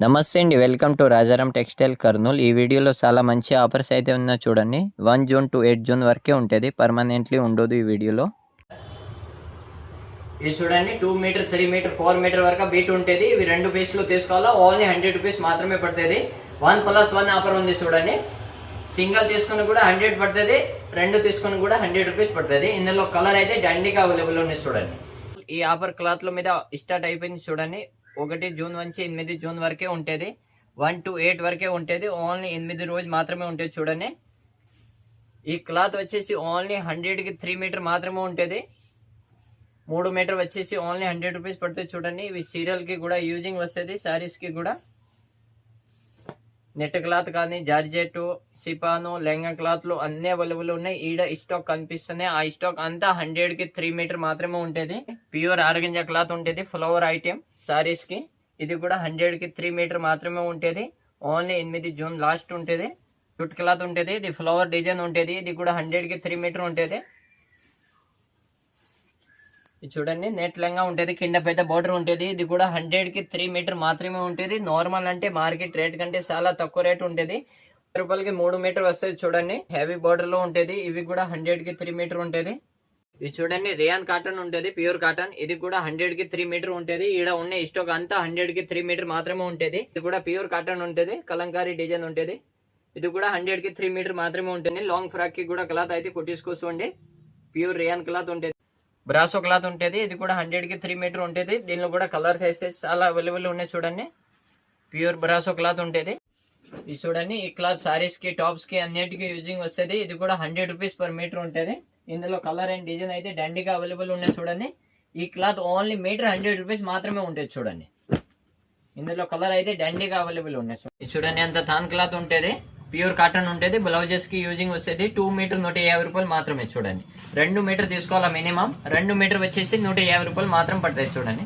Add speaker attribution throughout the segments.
Speaker 1: నమస్తే అండి, welcome to Rajaram textile Kurnool. ఈ వీడియోలో చాలా మంచి ఆఫర్స్ అయితే ఉన్నా చూడండి. 1 జూన్ టు 8 జూన్ వరకే ఉంటుంది, పర్మనెంట్లీ ఉండదు ఈ వీడియోలో. ఇది చూడండి, 2 మీటర్ 3 మీటర్ 4 మీటర్ వరకు బీట్ ఉంటుంది. ఇవి 2 పీస్లు తీసుకోవాలా, ఓన్లీ 100 రూపీస్ మాత్రమే పడుతుంది. 1+1 ఆఫర్ ఉంది చూడండి. సింగిల్ తీసుకుని కూడా 100 పడుతుంది, 2 తీసుకుని కూడా 100 రూపీస్ పడుతుంది. ఇందులో కలర్ అయితే డండిగా అవైలబుల్ ఉంది చూడండి. ఈ ఆఫర్ క్లాత్ల మీద స్టార్ట్ అయిపోయింది చూడండి. 1 జూన్ నుంచి 8 జూన్ వరకే ఉంటుంది, 1 to 8 వరకే ఉంటుంది. ఓన్లీ 8 రోజు మాత్రమే ఉంటుంది చూడండి. ఈ క్లాత్ వచ్చేసి ఓన్లీ 100కి 3 మీటర్ మాత్రమే ఉంటుంది. 3 మీటర్ వచ్చేసి ఓన్లీ 100 రూపీస్ పడుతుంది చూడండి. ఇవి సీరియల్కి కూడా యూజింగ్ వస్తుంది, శారీస్కి కూడా. నెట్ క్లాత్ కానీ జార్జెట్, సిపాను, లెంగా క్లాత్లు అన్ని అవైలబుల్ ఉన్నాయి. ఈడ స్టాక్ కనిపిస్తున్నాయి. ఆ స్టాక్ అంతా 100కి 3 మీటర్ మాత్రమే ఉంటుంది. ప్యూర్ ఆర్గంజా క్లాత్ ఉంటుంది, ఫ్లవర్ ఐటెం సారీస్ కి. ఇది కూడా 100కి 3 మీటర్ మాత్రమే ఉంటుంది. ఓన్లీ 8 జూన్ లాస్ట్ ఉంటుంది. జుట్ క్లాత్ ఉంటుంది, ఇది ఫ్లవర్ డిజైన్ ఉంటుంది. ఇది కూడా 100కి 3 మీటర్ ఉంటుంది. ఇది చూడండి, నెట్ లెంగా ఉంటుంది, కింద పెద్ద బోర్డర్ ఉంటుంది. ఇది కూడా 100కి 3 మీటర్ మాత్రమే ఉంటుంది. నార్మల్ అంటే మార్కెట్ రేట్ కంటే చాలా తక్కువ రేట్ ఉంటుంది. రూపాయలకి 3 మీటర్ వస్తుంది చూడండి. హెవీ బోర్డర్ లో ఉంటుంది. ఇవి కూడా 100కి 3 మీటర్ ఉంటుంది. ఇది చూడండి, రియాన్ కాటన్ ఉంటుంది, ప్యూర్ కాటన్. ఇది కూడా 100కి 3 మీటర్ ఉంటుంది. ఈడ ఉన్న స్టాక్ అంతా 100కి 3 మీటర్ మాత్రమే ఉంటుంది. ఇది కూడా ప్యూర్ కాటన్ ఉంటుంది, కలంకారీ డిజైన్ ఉంటుంది. ఇది కూడా 100కి 3 మీటర్ మాత్రమే ఉంటుంది. లాంగ్ ఫ్రాక్ కి కూడా క్లాత్ అయితే కుట్టించుకోండి. ప్యూర్ రియాన్ క్లాత్ ఉంటుంది, బ్రాసో క్లాత్ ఉంటుంది. ఇది కూడా 100కి 3 మీటర్ ఉంటుంది. దీనిలో కూడా కలర్స్ అయితే చాలా అవైలబుల్ ఉన్నాయి చూడండి. ప్యూర్ బ్రాసో క్లాత్ ఉంటుంది. ఇది చూడండి, ఈ క్లాత్ సారీస్ కి, టాప్స్ కి అన్నిటికీ యూజింగ్ వస్తుంది. ఇది కూడా 100 రూపీస్ పర్ మీటర్ ఉంటుంది. ఇందులో కలర్ అండ్ డిజైన్ అయితే డండిగా అవైలబుల్ ఉన్నాయి చూడండి. ఈ క్లాత్ ఓన్లీ మీటర్ 100 రూపీస్ మాత్రమే ఉంటుంది చూడండి. ఇందులో కలర్ అయితే డండిగా అవైలబుల్ ఉన్నాయి. ఇది చూడండి, అంత థాన్ క్లాత్ ఉంటుంది, ప్యూర్ కాటన్ ఉంటుంది. బ్లౌజెస్ కి యూజింగ్ వస్తుంది. 2 మీటర్ 150 రూపాయలు మాత్రమే చూడండి. 2 మీటర్ తీసుకోవాలా మినిమం. 2 మీటర్ వచ్చేసి 150 రూపాయలు మాత్రం పడుతుంది చూడండి.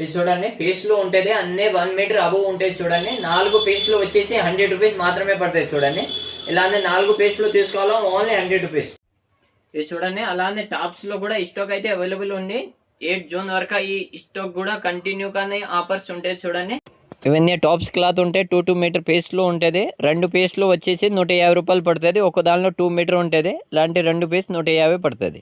Speaker 1: ఇది చూడండి, పీస్లు ఉంటుంది, అన్నీ 1 మీటర్ అబవ్ ఉంటుంది చూడండి. 4 పీస్లు వచ్చేసి 100 రూపీస్ మాత్రమే పడుతుంది చూడండి. ఇలానే 4 పీస్లు తీసుకోవాలా, ఓన్లీ 100 రూపీస్. ఇది చూడండి, అలానే టాప్స్ లో కూడా స్టాక్ అయితే అవైలబుల్ ఉంది. 8 జూన్ వరకు ఈ స్టాక్ కూడా కంటిన్యూ కానీ ఆఫర్స్ ఉంటాయి చూడండి. ఇవన్నీ టాప్స్ క్లాత్ ఉంటే 2 మీటర్ పీస్లు ఉంటుంది. 2 పీస్లు వచ్చేసి 150 రూపాయలు పడుతుంది. ఒక దానిలో 2 మీటర్ ఉంటుంది. ఇలాంటి 2 పీస్ 150 పడుతుంది.